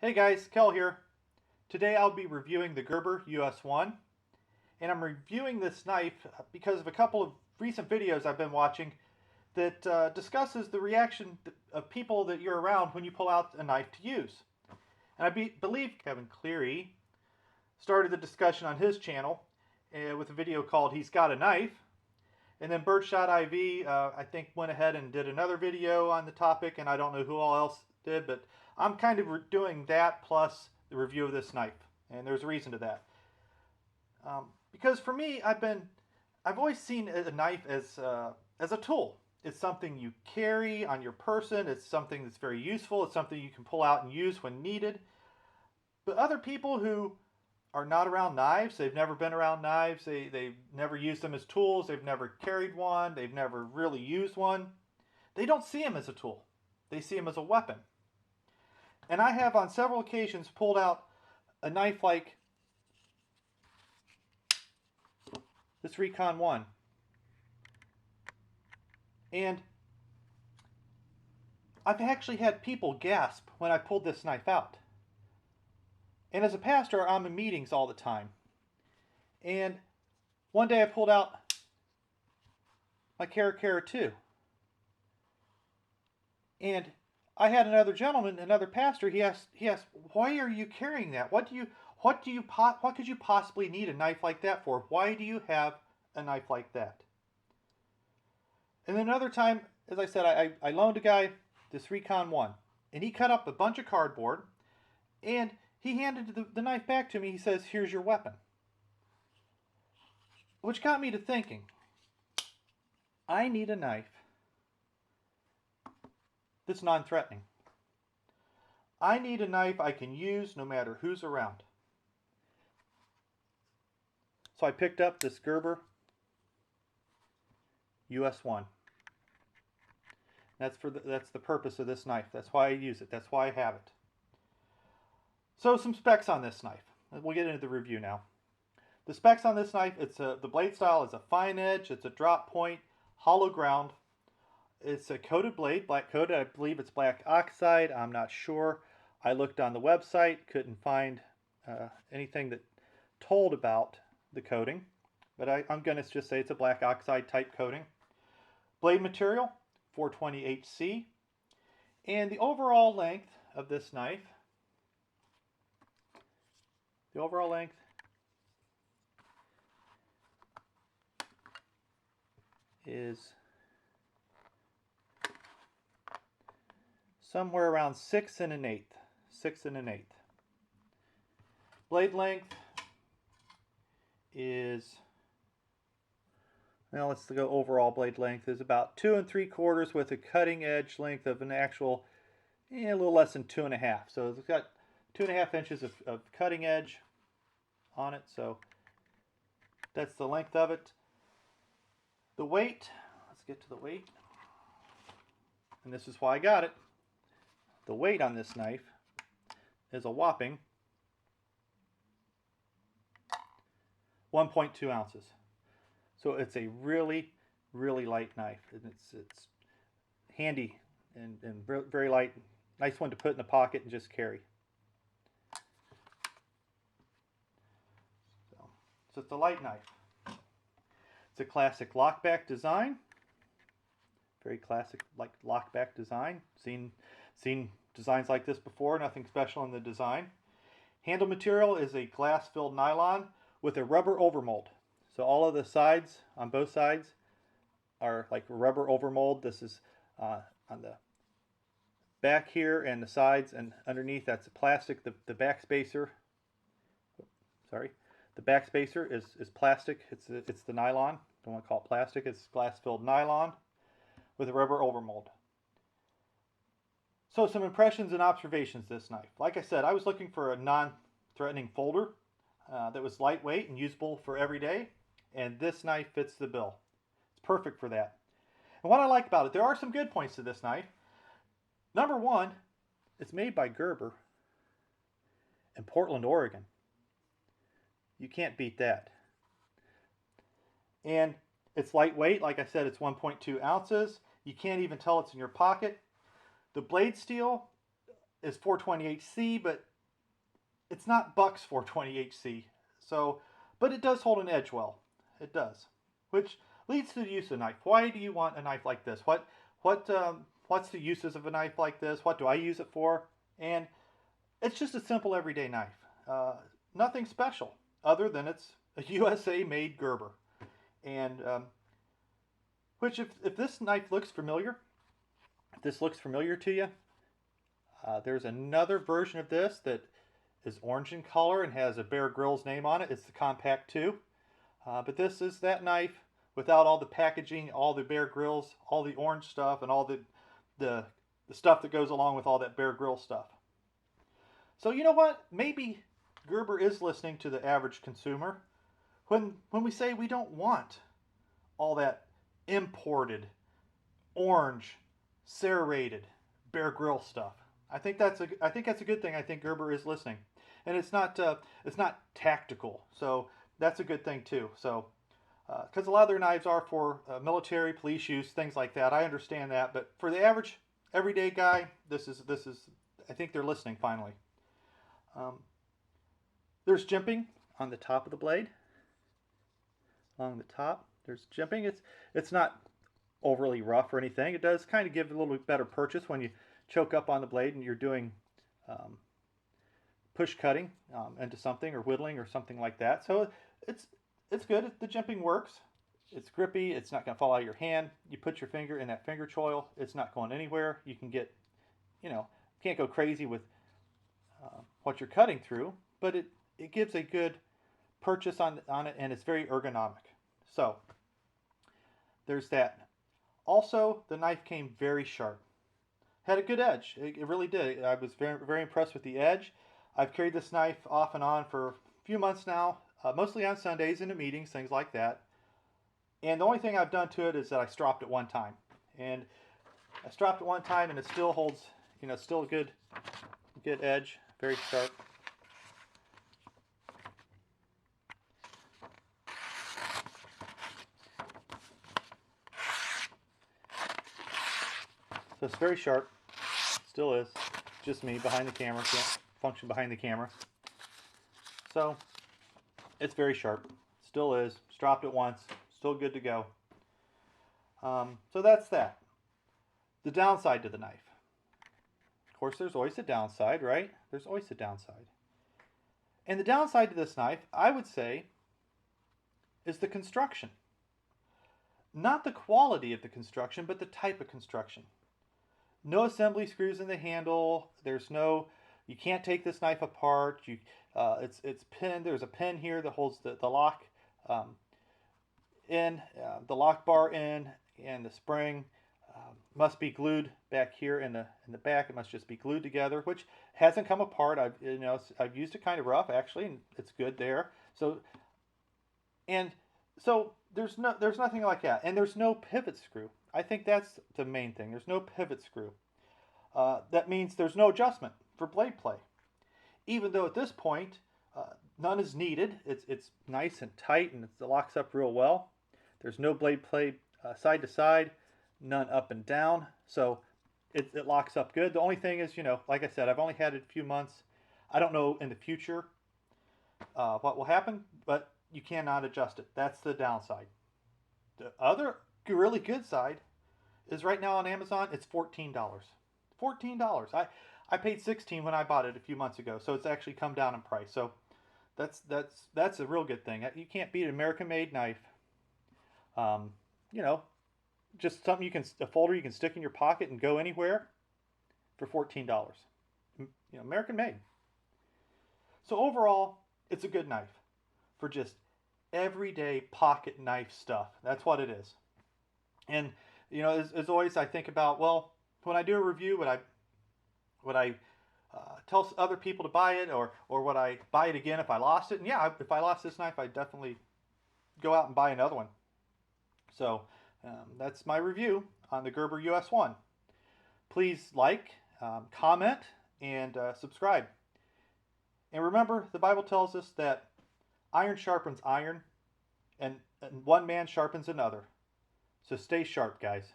Hey guys, Kel here. Today I'll be reviewing the Gerber US1, and I'm reviewing this knife because of a couple of recent videos I've been watching that discusses the reaction of people that you're around when you pull out a knife to use. And I believe Kevin Cleary started the discussion on his channel with a video called He's Got a Knife. And then Birdshot IV, I think, went ahead and did another video on the topic, and I don't know who all else did, but I'm kind of doing that plus the review of this knife, and there's a reason to that. Because for me, I've always seen a knife as a tool. It's something you carry on your person. It's something that's very useful. It's something you can pull out and use when needed. But other people who are not around knives, they've never been around knives, they've never used them as tools, they've never carried one, they've never really used one, they don't see them as a tool. They see them as a weapon. And I have on several occasions pulled out a knife like this Recon 1. And I've actually had people gasp when I pulled this knife out. And as a pastor, I'm in meetings all the time. And one day I pulled out my Cara 2. And I had another gentleman, another pastor, he asked, why are you carrying that? What could you possibly need a knife like that for? Why do you have a knife like that? And then another time, as I said, I loaned a guy this Recon 1. And he cut up a bunch of cardboard, and he handed the knife back to me. He says, here's your weapon. Which got me to thinking, I need a knife that's non-threatening. I need a knife I can use no matter who's around. So I picked up this Gerber US1. That's the purpose of this knife. That's why I use it. That's why I have it. So some specs on this knife. We'll get into the review now. The specs on this knife, the blade style is a fine edge, it's a drop point, hollow ground. It's a coated blade, black coated. I believe it's black oxide. I'm not sure. I looked on the website, couldn't find anything that told about the coating, but I'm going to just say it's a black oxide type coating. Blade material, 420HC, and the overall length of this knife, is somewhere around 6 1/8. 6 1/8. Blade length is, now let's go overall blade length, is about 2 3/4 with a cutting edge length of an actual, a little less than 2 1/2. So it's got 2 1/2 inches of cutting edge on it. So that's the length of it. The weight, let's get to the weight. And this is why I got it. The weight on this knife is a whopping 1.2 ounces. So it's a really, really light knife. And it's handy and very light. Nice one to put in the pocket and just carry. So it's a light knife. It's a classic lockback design. Very classic, like lockback design. Seen designs like this before. Nothing special in the design. Handle material is a glass-filled nylon with a rubber overmold. So all of the sides on both sides are like rubber overmold. This is on the back here and the sides, and underneath that's plastic. The back spacer. Sorry. The back spacer is plastic. It's the nylon. Don't want to call it plastic. It's glass-filled nylon with a rubber overmold. So some impressions and observations of this knife. Like I said, I was looking for a non-threatening folder that was lightweight and usable for every day, and this knife fits the bill. It's perfect for that. And what I like about it, there are some good points to this knife. Number one, it's made by Gerber in Portland, Oregon. You can't beat that. And it's lightweight. Like I said, it's 1.2 ounces. You can't even tell it's in your pocket. The blade steel is 420HC, but it's not Buck's 420 HC. So, but it does hold an edge well. It does, which leads to the use of a knife. Why do you want a knife like this? What's the uses of a knife like this? What do I use it for? And it's just a simple everyday knife. Nothing special other than it's a USA made Gerber. And which, if this knife looks familiar, if this looks familiar to you, there's another version of this that is orange in color and has a Bear Grylls name on it. It's the Compact 2. But this is that knife without all the packaging, all the Bear Grylls, all the orange stuff, and all the stuff that goes along with all that Bear Grylls stuff. So you know what? Maybe Gerber is listening to the average consumer when we say we don't want all that imported, orange, serrated Bear Grylls stuff. I think that's a good thing. I think Gerber is listening, and it's not tactical. So that's a good thing too. So because a lot of their knives are for military, police use, things like that. I understand that, but for the average everyday guy, this is I think they're listening finally. There's jimping on the top of the blade. Along the top, there's jimping. It's not overly rough or anything. It does kind of give a little bit better purchase when you choke up on the blade and you're doing push cutting into something or whittling or something like that. So it's good. The jimping works. It's grippy. It's not going to fall out of your hand. You put your finger in that finger choil. It's not going anywhere. You can get, can't go crazy with what you're cutting through, but it gives a good purchase on it, and it's very ergonomic. So there's that. Also, the knife came very sharp. Had a good edge. It really did. I was very, very impressed with the edge. I've carried this knife off and on for a few months now, mostly on Sundays into meetings, things like that. And the only thing I've done to it is that I stropped it one time. And I stropped it one time, and it still holds, still a good edge, very sharp. So it's very sharp. Still is. Just me behind the camera. Can't function behind the camera. So it's very sharp. Still is. Stropped it once. Still good to go. So that's that. The downside to the knife. Of course, there's always a downside, right? There's always a downside. And the downside to this knife, I would say, is the construction. Not the quality of the construction, but the type of construction. No assembly screws in the handle. You can't take this knife apart. It's pinned. There's a pin here that holds the lock the lock bar in, and the spring must be glued back here in the back. It must just be glued together, which hasn't come apart. I've used it kind of rough actually, and it's good there. So there's nothing like that, and there's no pivot screw. I think that's the main thing. There's no pivot screw. That means there's no adjustment for blade play. Even though at this point, none is needed. It's nice and tight, and it locks up real well. There's no blade play side to side, none up and down. So it locks up good. The only thing is, like I said, I've only had it a few months. I don't know in the future what will happen, but you cannot adjust it. That's the downside. The other really good side is right now on Amazon, it's $14. $14. I paid $16 when I bought it a few months ago, so it's actually come down in price. So that's a real good thing. You can't beat an American-made knife. Just something a folder you can stick in your pocket and go anywhere for $14. American-made. So overall, it's a good knife for just everyday pocket knife stuff. That's what it is. And as always, I think about, well, when I do a review, would I tell other people to buy it, or would I buy it again if I lost it? And yeah, if I lost this knife, I'd definitely go out and buy another one. So that's my review on the Gerber US1. Please like, comment, and subscribe. And remember, the Bible tells us that iron sharpens iron, and one man sharpens another. So stay sharp, guys.